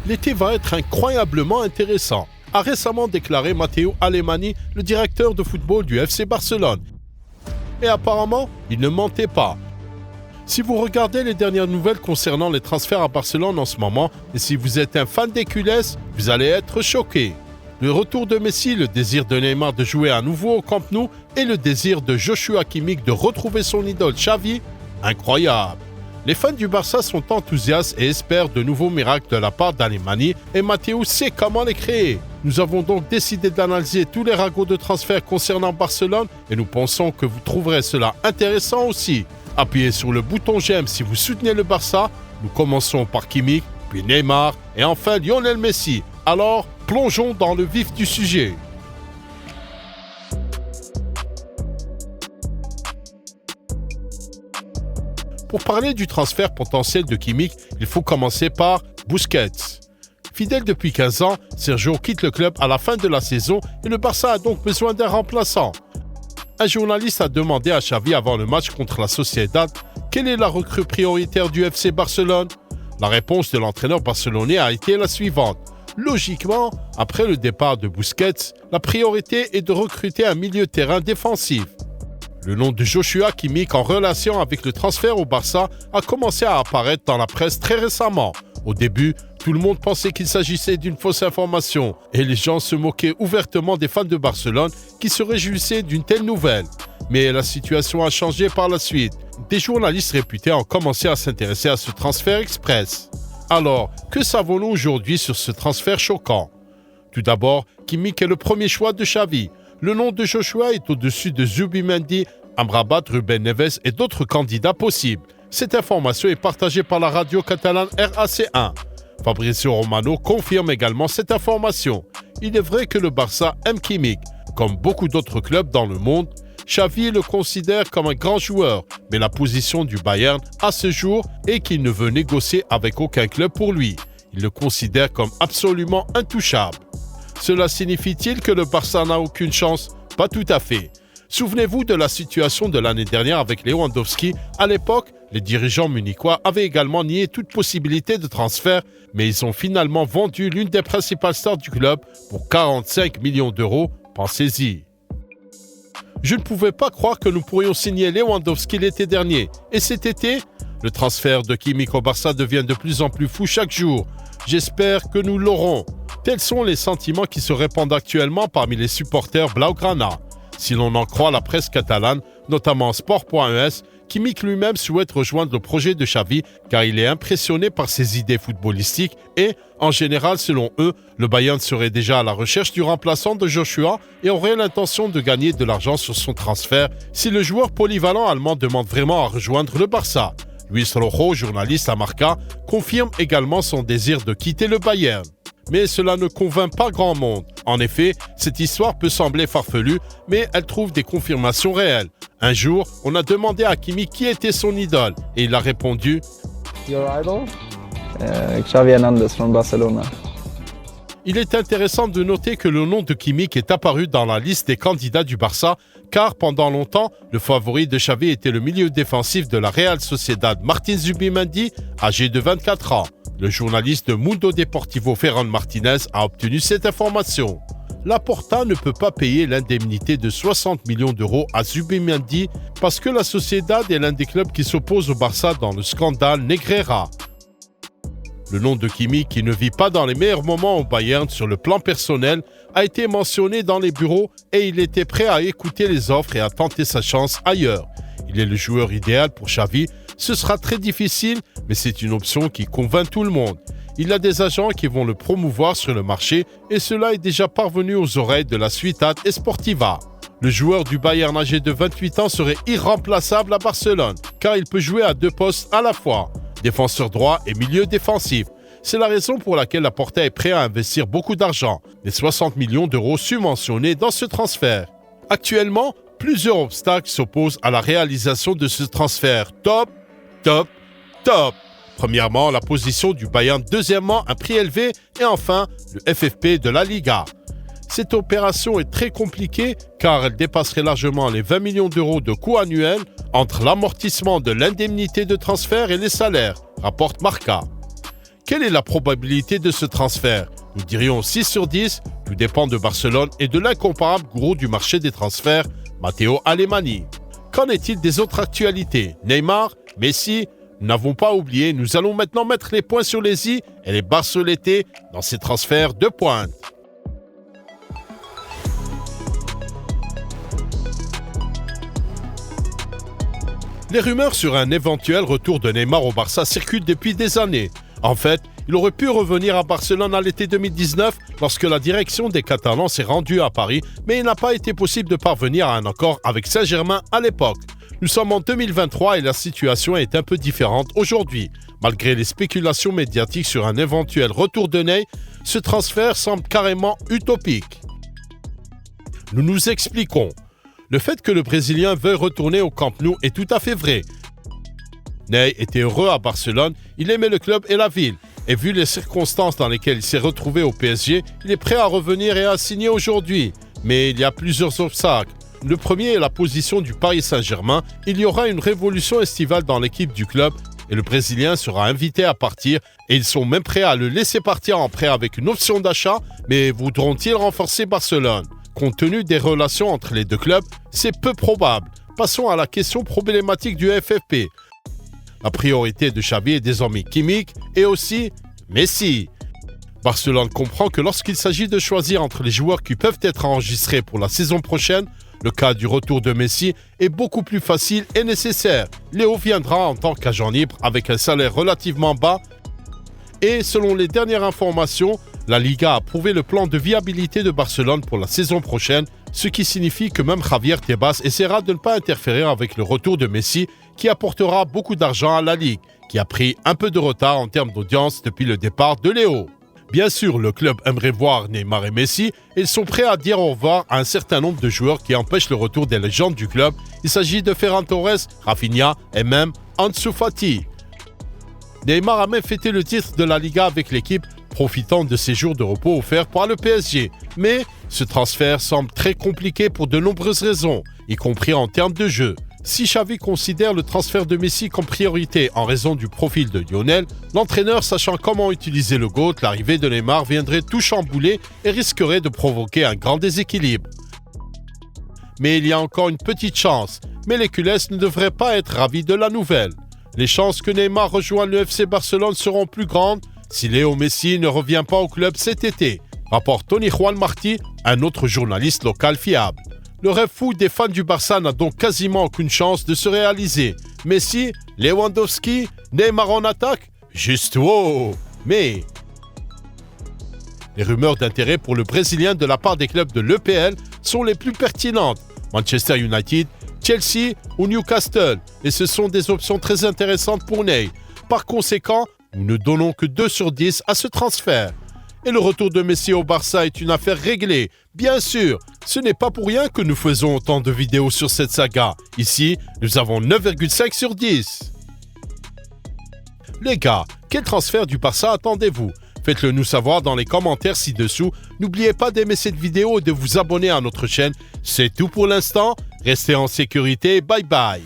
L'été va être incroyablement intéressant, a récemment déclaré Matteo Alemany, le directeur de football du FC Barcelone. Et apparemment, il ne mentait pas. Si vous regardez les dernières nouvelles concernant les transferts à Barcelone en ce moment, et si vous êtes un fan des culés, vous allez être choqué. Le retour de Messi, le désir de Neymar de jouer à nouveau au Camp Nou et le désir de Joshua Kimmich de retrouver son idole Xavi, incroyable. Les fans du Barça sont enthousiastes et espèrent de nouveaux miracles de la part d'Alemany et Matteo sait comment les créer. Nous avons donc décidé d'analyser tous les ragots de transfert concernant Barcelone et nous pensons que vous trouverez cela intéressant aussi. Appuyez sur le bouton j'aime si vous soutenez le Barça. Nous commençons par Kimmich, puis Neymar et enfin Lionel Messi. Alors, plongeons dans le vif du sujet. Pour parler du transfert potentiel de Kimmich, il faut commencer par Busquets. Fidèle depuis 15 ans, Sergio quitte le club à la fin de la saison et le Barça a donc besoin d'un remplaçant. Un journaliste a demandé à Xavi avant le match contre la Sociedad quelle est la recrue prioritaire du FC Barcelone. La réponse de l'entraîneur barcelonais a été la suivante. Logiquement, après le départ de Busquets, la priorité est de recruter un milieu de terrain défensif. Le nom de Joshua Kimmich en relation avec le transfert au Barça a commencé à apparaître dans la presse très récemment. Au début, tout le monde pensait qu'il s'agissait d'une fausse information et les gens se moquaient ouvertement des fans de Barcelone qui se réjouissaient d'une telle nouvelle. Mais la situation a changé par la suite. Des journalistes réputés ont commencé à s'intéresser à ce transfert express. Alors, que savons-nous aujourd'hui sur ce transfert choquant? Tout d'abord, Kimmich est le premier choix de Xavi. Le nom de Joshua est au-dessus de Zubimendi, Amrabat, Ruben Neves et d'autres candidats possibles. Cette information est partagée par la radio catalane RAC1. Fabrizio Romano confirme également cette information. Il est vrai que le Barça aime Kimmich. Comme beaucoup d'autres clubs dans le monde, Xavi le considère comme un grand joueur, mais la position du Bayern à ce jour est qu'il ne veut négocier avec aucun club pour lui. Il le considère comme absolument intouchable. Cela signifie-t-il que le Barça n'a aucune chance? Pas tout à fait. Souvenez-vous de la situation de l'année dernière avec Lewandowski. À l'époque, les dirigeants munichois avaient également nié toute possibilité de transfert, mais ils ont finalement vendu l'une des principales stars du club pour 45 millions d'euros. Pensez-y. Je ne pouvais pas croire que nous pourrions signer Lewandowski l'été dernier. Et cet été, le transfert de Kimmich au Barça devient de plus en plus fou chaque jour. J'espère que nous l'aurons. Tels sont les sentiments qui se répandent actuellement parmi les supporters Blaugrana. Si l'on en croit la presse catalane, notamment Sport.es, Kimmich lui-même souhaite rejoindre le projet de Xavi car il est impressionné par ses idées footballistiques et, en général, selon eux, le Bayern serait déjà à la recherche du remplaçant de Joshua et aurait l'intention de gagner de l'argent sur son transfert si le joueur polyvalent allemand demande vraiment à rejoindre le Barça. Luis Rojo, journaliste à Marca, confirme également son désir de quitter le Bayern. Mais cela ne convainc pas grand monde. En effet, cette histoire peut sembler farfelue, mais elle trouve des confirmations réelles. Un jour, on a demandé à Kimmich qui était son idole, et il a répondu « Your idol? Xavi Hernandez from Barcelona. » Il est intéressant de noter que le nom de Kimmich est apparu dans la liste des candidats du Barça, car pendant longtemps, le favori de Xavi était le milieu défensif de la Real Sociedad, Martin Zubimendi, âgé de 24 ans. Le journaliste de Mundo Deportivo Ferran Martinez a obtenu cette information. Laporta ne peut pas payer l'indemnité de 60 millions d'euros à Zubimendi parce que la Sociedad est l'un des clubs qui s'oppose au Barça dans le scandale Negreira. Le nom de Kimmich, qui ne vit pas dans les meilleurs moments au Bayern sur le plan personnel, a été mentionné dans les bureaux et il était prêt à écouter les offres et à tenter sa chance ailleurs. Il est le joueur idéal pour Xavi. Ce sera très difficile, mais c'est une option qui convainc tout le monde. Il a des agents qui vont le promouvoir sur le marché et cela est déjà parvenu aux oreilles de la Ciutat Esportiva. Le joueur du Bayern âgé de 28 ans serait irremplaçable à Barcelone, car il peut jouer à deux postes à la fois, défenseur droit et milieu défensif. C'est la raison pour laquelle Laporta est prêt à investir beaucoup d'argent, les 60 millions d'euros subventionnés dans ce transfert. Actuellement, plusieurs obstacles s'opposent à la réalisation de ce transfert. Top. Premièrement, la position du Bayern. Deuxièmement, un prix élevé. Et enfin, le FFP de la Liga. Cette opération est très compliquée car elle dépasserait largement les 20 millions d'euros de coûts annuels entre l'amortissement de l'indemnité de transfert et les salaires, rapporte Marca. Quelle est la probabilité de ce transfert? Nous dirions 6 sur 10, tout dépend de Barcelone et de l'incomparable gourou du marché des transferts, Matteo Alemany. Qu'en est-il des autres actualités? Neymar, Messi? Nous n'avons pas oublié, nous allons maintenant mettre les points sur les i et les barres sur les t dans ces transferts de pointe. Les rumeurs sur un éventuel retour de Neymar au Barça circulent depuis des années. En fait, il aurait pu revenir à Barcelone à l'été 2019 lorsque la direction des Catalans s'est rendue à Paris, mais il n'a pas été possible de parvenir à un accord avec Saint-Germain à l'époque. Nous sommes en 2023 et la situation est un peu différente aujourd'hui. Malgré les spéculations médiatiques sur un éventuel retour de Ney, ce transfert semble carrément utopique. Nous nous expliquons. Le fait que le Brésilien veuille retourner au Camp Nou est tout à fait vrai. Ney était heureux à Barcelone, il aimait le club et la ville. Et vu les circonstances dans lesquelles il s'est retrouvé au PSG, il est prêt à revenir et à signer aujourd'hui. Mais il y a plusieurs obstacles. Le premier est la position du Paris Saint-Germain. Il y aura une révolution estivale dans l'équipe du club et le Brésilien sera invité à partir et ils sont même prêts à le laisser partir en prêt avec une option d'achat, mais voudront-ils renforcer Barcelone? Compte tenu des relations entre les deux clubs, c'est peu probable. Passons à la question problématique du FFP. La priorité de Xavi est désormais Kimmich et aussi Messi. Barcelone comprend que lorsqu'il s'agit de choisir entre les joueurs qui peuvent être enregistrés pour la saison prochaine, le cas du retour de Messi est beaucoup plus facile et nécessaire. Léo viendra en tant qu'agent libre avec un salaire relativement bas et selon les dernières informations, la Liga a approuvé le plan de viabilité de Barcelone pour la saison prochaine, ce qui signifie que même Javier Tebas essaiera de ne pas interférer avec le retour de Messi qui apportera beaucoup d'argent à la Ligue, qui a pris un peu de retard en termes d'audience depuis le départ de Léo. Bien sûr, le club aimerait voir Neymar et Messi et ils sont prêts à dire au revoir à un certain nombre de joueurs qui empêchent le retour des légendes du club. Il s'agit de Ferran Torres, Rafinha et même Ansu Fati. Neymar a même fêté le titre de la Liga avec l'équipe, profitant de ses jours de repos offerts par le PSG. Mais ce transfert semble très compliqué pour de nombreuses raisons, y compris en termes de jeu. Si Xavi considère le transfert de Messi comme priorité en raison du profil de Lionel, l'entraîneur sachant comment utiliser le GOAT, l'arrivée de Neymar viendrait tout chambouler et risquerait de provoquer un grand déséquilibre. Mais il y a encore une petite chance, mais les culés ne devraient pas être ravis de la nouvelle. Les chances que Neymar rejoigne le FC Barcelone seront plus grandes si Léo Messi ne revient pas au club cet été, rapporte Tony Juan Martí, un autre journaliste local fiable. Le rêve fou des fans du Barça n'a donc quasiment aucune chance de se réaliser. Messi, Lewandowski, Neymar en attaque? Juste wow! Mais les rumeurs d'intérêt pour le Brésilien de la part des clubs de l'EPL sont les plus pertinentes. Manchester United, Chelsea ou Newcastle. Et ce sont des options très intéressantes pour Ney. Par conséquent, nous ne donnons que 2 sur 10 à ce transfert. Et le retour de Messi au Barça est une affaire réglée. Bien sûr, ce n'est pas pour rien que nous faisons autant de vidéos sur cette saga. Ici, nous avons 9,5 sur 10. Les gars, quel transfert du Barça attendez-vous? Faites-le nous savoir dans les commentaires ci-dessous. N'oubliez pas d'aimer cette vidéo et de vous abonner à notre chaîne. C'est tout pour l'instant. Restez en sécurité. Bye bye.